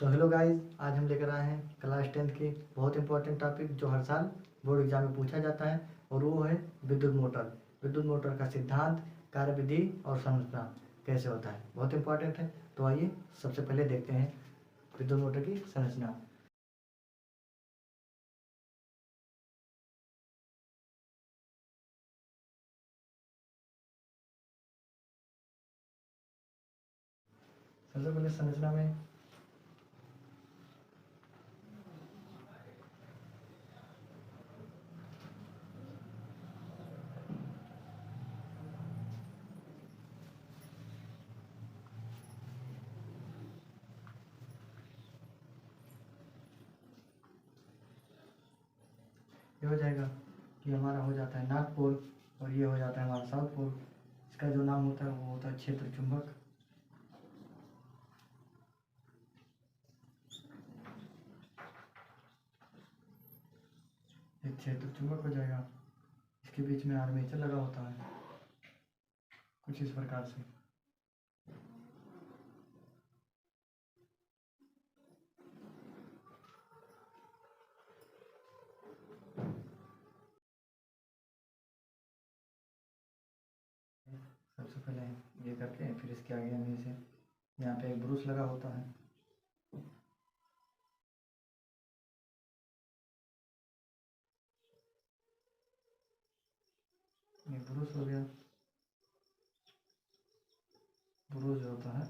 तो hello guys, आज हम लेकर आए हैं क्लास 10th की बहुत इंपॉर्टेंट टॉपिक जो हर साल बोर्ड एग्जाम में पूछा जाता है, और वो है विद्युत मोटर। विद्युत मोटर का सिद्धांत, कार्यविधि और संरचना कैसे होता है, बहुत इंपॉर्टेंट है। तो आइए सबसे पहले देखते हैं विद्युत मोटर की संरचना। सबसे पहले संरचना में ये हो जाएगा कि हमारा हो जाता है नॉर्थ पोल, और ये हो जाता है हमारा साउथ पोल। इसका जो नाम होता है वो होता है क्षेत्र चुंबक। एक क्षेत्र चुंबक हो जाएगा, इसके बीच में आर्मेचर लगा होता है कुछ इस प्रकार से। सबसे पहले ये करके फिर इसके आगे हमें से यहाँ पे एक ब्रूस लगा होता है। ये ब्रूस हो गया। ब्रूस जो होता है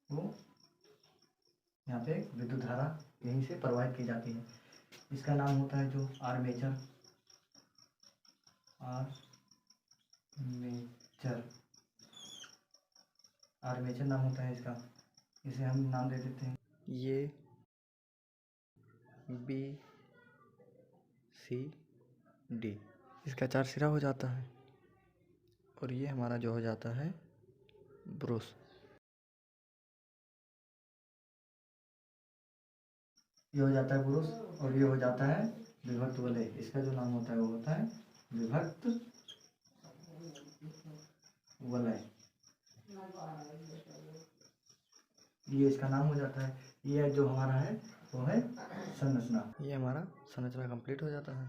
वो यहाँ पे विद्युत धारा यहीं से प्रवाहित की जाती है। इसका नाम होता है जो आर्मेचर। आर्मेचर आर्मेचर नाम होता है इसका। इसे हम नाम दे देते हैं ये बी सी डी। इसका 4 सिरा हो जाता है, और ये हमारा जो हो जाता है ब्रूस। ये हो जाता है ब्रूस, और ये हो जाता है विभक्त वलय। इसका जो नाम होता है वो होता है विभक्त वलय। ये इसका नाम हो जाता है। ये जो हमारा है वो है संरचना। ये हमारा संरचना कंप्लीट हो जाता है।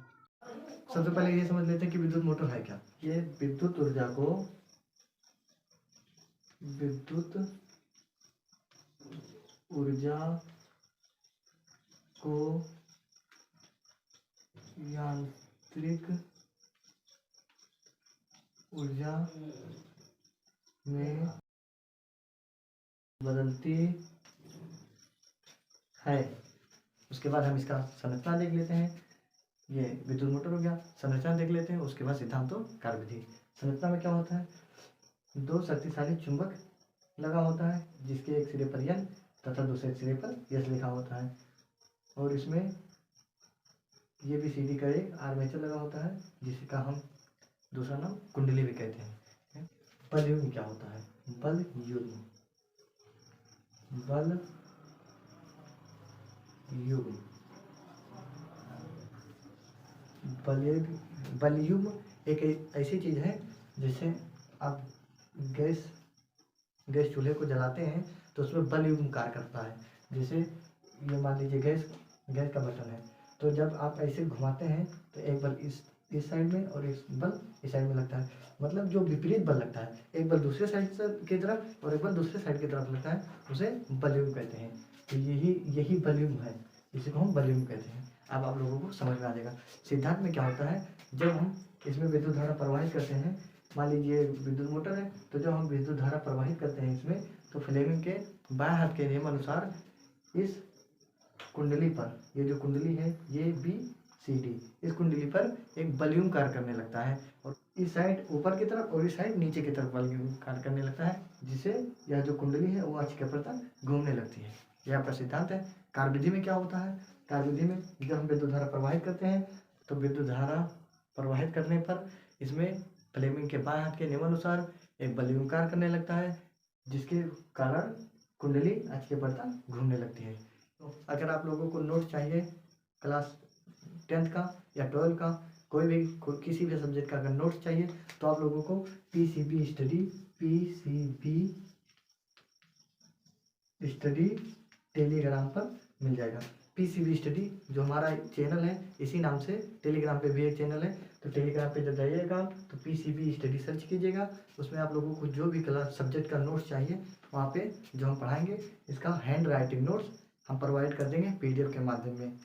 सबसे पहले ये समझ लेते हैं कि विद्युत मोटर है क्या। ये विद्युत ऊर्जा को यांत्रिक ऊर्जा में बदलती है। उसके बाद हम इसका संरचना देख लेते हैं। ये विद्युत मोटर हो गया। संरचना देख लेते हैं, उसके बाद सिद्धांत और कार्यविधि। संरचना में क्या होता है, 2 शक्तिशाली चुंबक लगा होता है, जिसके एक सिरे पर N तथा दूसरे सिरे पर S लिखा होता है। और इसमें ये भी CD का एक आर्मेचर लगा होता है, जिसका हम दूसरा नाम कुंडली भी कहते हैं। बल युग्म क्या होता है, बल युग्म बल युग्म एक ऐसी चीज है जिससे आप गैस चूल्हे को जलाते हैं तो उसमें बल युग्म कार्य करता है। जैसे ये मान लीजिए गैस का बटन है, तो जब आप ऐसे घुमाते हैं तो एक बल इस साइड में और एक बल इस साइड में लगता है। मतलब जो विपरीत बल लगता है, एक बल दूसरे साइड की तरफ और एक बल दूसरे साइड की तरफ लगता है, उसे बल युग्म कहते हैं। तो यही बल युग्म है, इसी को हम बल युग्म कहते हैं। अब आप लोगों को समझ में आ जाएगा। सिद्धांत में क्या होता है, जब हम इसमें विद्युत धारा प्रवाहित करते हैं, मान लीजिए विद्युत मोटर है, तो जब हम विद्युत धारा प्रवाहित करते हैं इसमें, तो फ्लेमिंग के बाएं हाथ के नियम अनुसार इस कुंडली पर, ये जो कुंडली है ये BCD, इस कुंडली पर एक बलयूम कार्य करने लगता है, और इस साइड ऊपर की तरफ और इस साइड नीचे की तरफ बलयूम कार्य करने लगता है, जिससे यह जो कुंडली है वो अक्ष के प्रति घूमने लगती है। यह आपका सिद्धांत है। कार्यविधि में क्या होता है, कार्यविधि में जब हम विद्युत धारा प्रवाहित करते हैं तो विद्युत धारा प्रवाहित करने पर इसमें फ्लेमिंग के बाएं हाथ के नियमानुसार एक बलयूम कार्य करने लगता है, जिसके कारण कुंडली अक्ष के प्रति घूमने लगती है। तो अगर आप लोगों को नोट चाहिए क्लास 10th का या 12 का, किसी भी सब्जेक्ट का अगर नोट्स चाहिए, तो आप लोगों को PCB स्टडी टेलीग्राम पर मिल जाएगा। पीसीबी स्टडी जो हमारा चैनल है, इसी नाम से टेलीग्राम पे भी एक चैनल है। तो टेलीग्राम पे जब जाइएगा तो पीसीबी स्टडी सर्च कीजिएगा, उसमें आप लोगों को जो भी क्लास सब्जेक्ट का नोट्स चाहिए वहाँ पे जो हम पढ़ाएंगे, इसका हैंड राइटिंग नोट्स हम प्रोवाइड कर देंगे पीडीएफ के माध्यम में।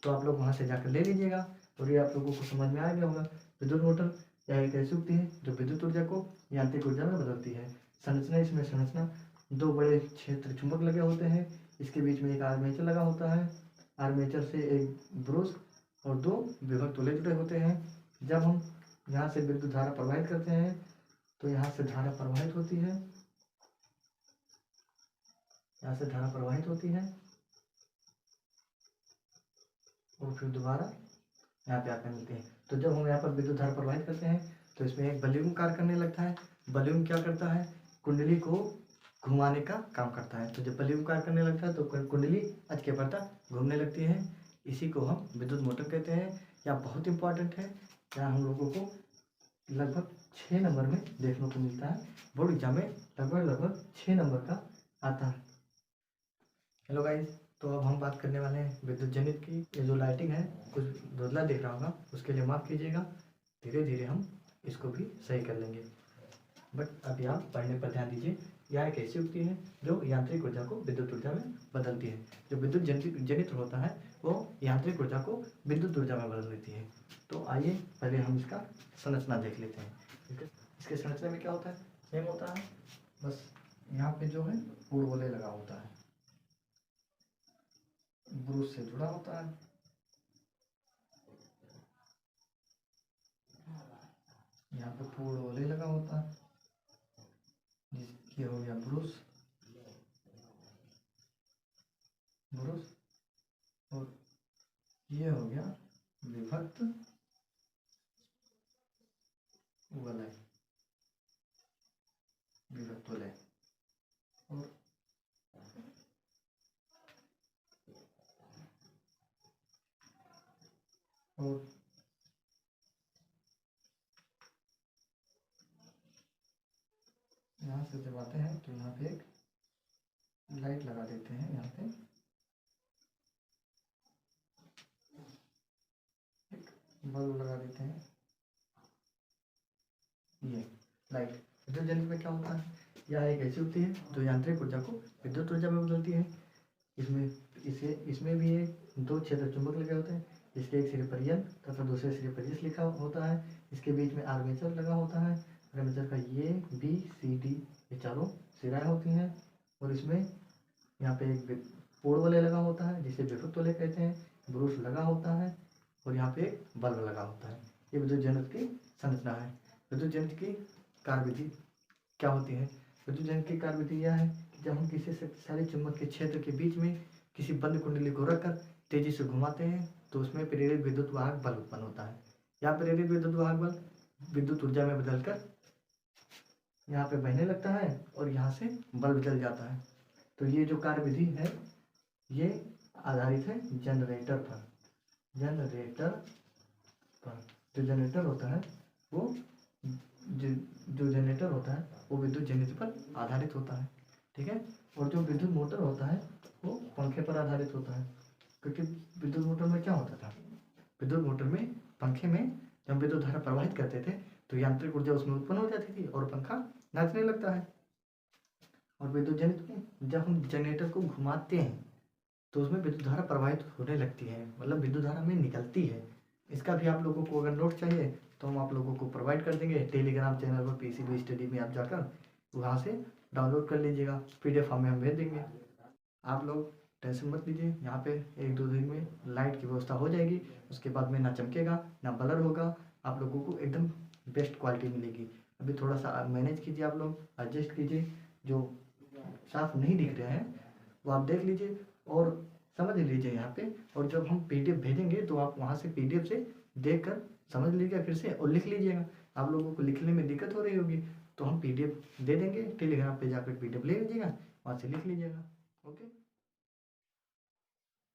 तो आप लोग वहाँ से जाकर ले लीजिएगा। और ये आप लोगों को समझ में आ गया होगा। विद्युत मोटर यह एक ऐसी युक्ति है जो विद्युत ऊर्जा को यांत्रिक ऊर्जा में बदलती है। संरचना, इसमें संरचना 2 बड़े क्षेत्र चुंबक लगे होते हैं, इसके बीच में एक आर्मेचर लगा होता है, आर्मेचर से एक ब्रश और 2 विभक्त तुले जुड़े होते हैं। जब हम यहाँ से विद्युत धारा प्रवाहित करते हैं तो यहाँ से धारा प्रवाहित होती है, यहाँ से धारा प्रवाहित होती है और फिर दोबारा यहाँ पे आकर मिलते हैं। तो जब हम यहाँ पर विद्युत धारा प्रवाहित करते हैं तो इसमें एक वॉल्यूम कार्य करने लगता है। वॉल्यूम क्या करता है? कुंडली को घुमाने का काम करता है। तो जब वॉल्यूम कार्य करने लगता है तो कुंडली अच के पड़ता घूमने लगती है। इसी को हम विद्युत मोटर कहते हैं। यह बहुत इंपॉर्टेंट है, यहाँ हम लोगों को लगभग 6 नंबर में देखने को मिलता है। बोर्ड एग्जाम में लगभग 6 नंबर का आता है। हेलो गाइस, तो अब हम बात करने वाले हैं विद्युत जनित की। ये जो लाइटिंग है कुछ धुंधला दिख रहा होगा, उसके लिए माफ़ कीजिएगा। धीरे धीरे हम इसको भी सही कर लेंगे। बट अभी आप पढ़ने पर ध्यान दीजिए। यह एक ऐसी युक्ति है जो यांत्रिक ऊर्जा को विद्युत ऊर्जा में बदलती है। जो विद्युत जनित होता है वो यांत्रिक ऊर्जा को विद्युत ऊर्जा में बदल देती है। तो आइए पहले हम इसका संरचना देख लेते हैं। इसके संरचना में क्या होता है? सेम होता है, बस यहाँ पे जो है पोल वोले लगा होता है, ब्रूस से जुड़ा होता है। यहाँ पे पोल वोले लगा होता है, ये हो गया ब्रूस, और ये हो गया विभक्त वलय, विभक्त वलय। और यहाँ से जब आते हैं तो यहाँ पे एक लाइट लगा देते हैं। यहाँ पे एक बल्ब लगा देते हैं, ये लाइट। विद्युत जनित में क्या होता है? यह एक ऐसी युक्ति है जो यांत्रिक ऊर्जा को विद्युत ऊर्जा में बदलती है। इसमें भी एक 2 क्षेत्र चुंबक लगे होते हैं। इसके एक सिरे पर N तथा दूसरे सिरे पर S लिखा होता है। इसके बीच में आर्मेचर लगा होता है। आर्मेचर का ये B C D ये चारों सिराएं होती हैं। और इसमें यहाँ पे एक पोल वलय लगा होता है जिसे विभक्त वलय कहते हैं। ब्रूस लगा होता है और यहाँ पे एक बल्ब लगा होता है। ये विद्युत जनित की संरचना है। विद्युत जनित की कार्यविधि क्या होती है? विद्युत जनित की कार्यविधि यह है कि जब हम किसी शक्तिशाली चुंबक के क्षेत्र के बीच में किसी बंद कुंडली को रखकर तेजी से घुमाते हैं तो उसमें प्रेरित विद्युत वाहक बल उत्पन्न होता है। यह प्रेरित विद्युत वाहक बल विद्युत ऊर्जा में बदलकर यहाँ पे बहने लगता है और यहाँ से बल्ब जल जाता है। तो ये जो कार्यविधि है ये आधारित है जनरेटर पर। जो जनरेटर होता है वो जो जनरेटर होता है वो विद्युत जनित पर आधारित होता है, ठीक है। और जो विद्युत मोटर होता है वो पंखे पर आधारित होता है। क्योंकि विद्युत मोटर में क्या होता था? विद्युत मोटर में पंखे में जब विद्युत धारा प्रवाहित करते थे तो यांत्रिक ऊर्जा उसमें उत्पन्न हो जाती थी और पंखा नाचने लगता है। और विद्युत जनित में जब हम जनरेटर को घुमाते हैं तो उसमें विद्युत धारा प्रवाहित होने लगती है, मतलब विद्युत धारा में निकलती है। इसका भी आप लोगों को अगर नोट चाहिए तो हम आप लोगों को प्रोवाइड कर देंगे। टेलीग्राम चैनल पर पीसीबी स्टडी में आप जाकर वहाँ से डाउनलोड कर लीजिएगा, PDF फॉर्म में हम भेज देंगे। आप लोग टेंशन मत लीजिए, यहाँ पे 1-2 दिन में लाइट की व्यवस्था हो जाएगी। उसके बाद में ना चमकेगा ना ब्लर होगा, आप लोगों को एकदम बेस्ट क्वालिटी मिलेगी। अभी थोड़ा सा मैनेज कीजिए, आप लोग एडजस्ट कीजिए। जो साफ नहीं दिख रहे हैं वो आप देख लीजिए और समझ लीजिए यहाँ पे। और जब हम PDF भेजेंगे तो आप वहाँ से PDF से देख कर समझ लीजिएगा फिर से और लिख लीजिएगा। आप लोगों को लिखने में दिक्कत हो रही होगी तो हम PDF दे देंगे, टेलीग्राम पे जाकर PDF ले लीजिएगा, वहाँ से लिख लीजिएगा। ओके।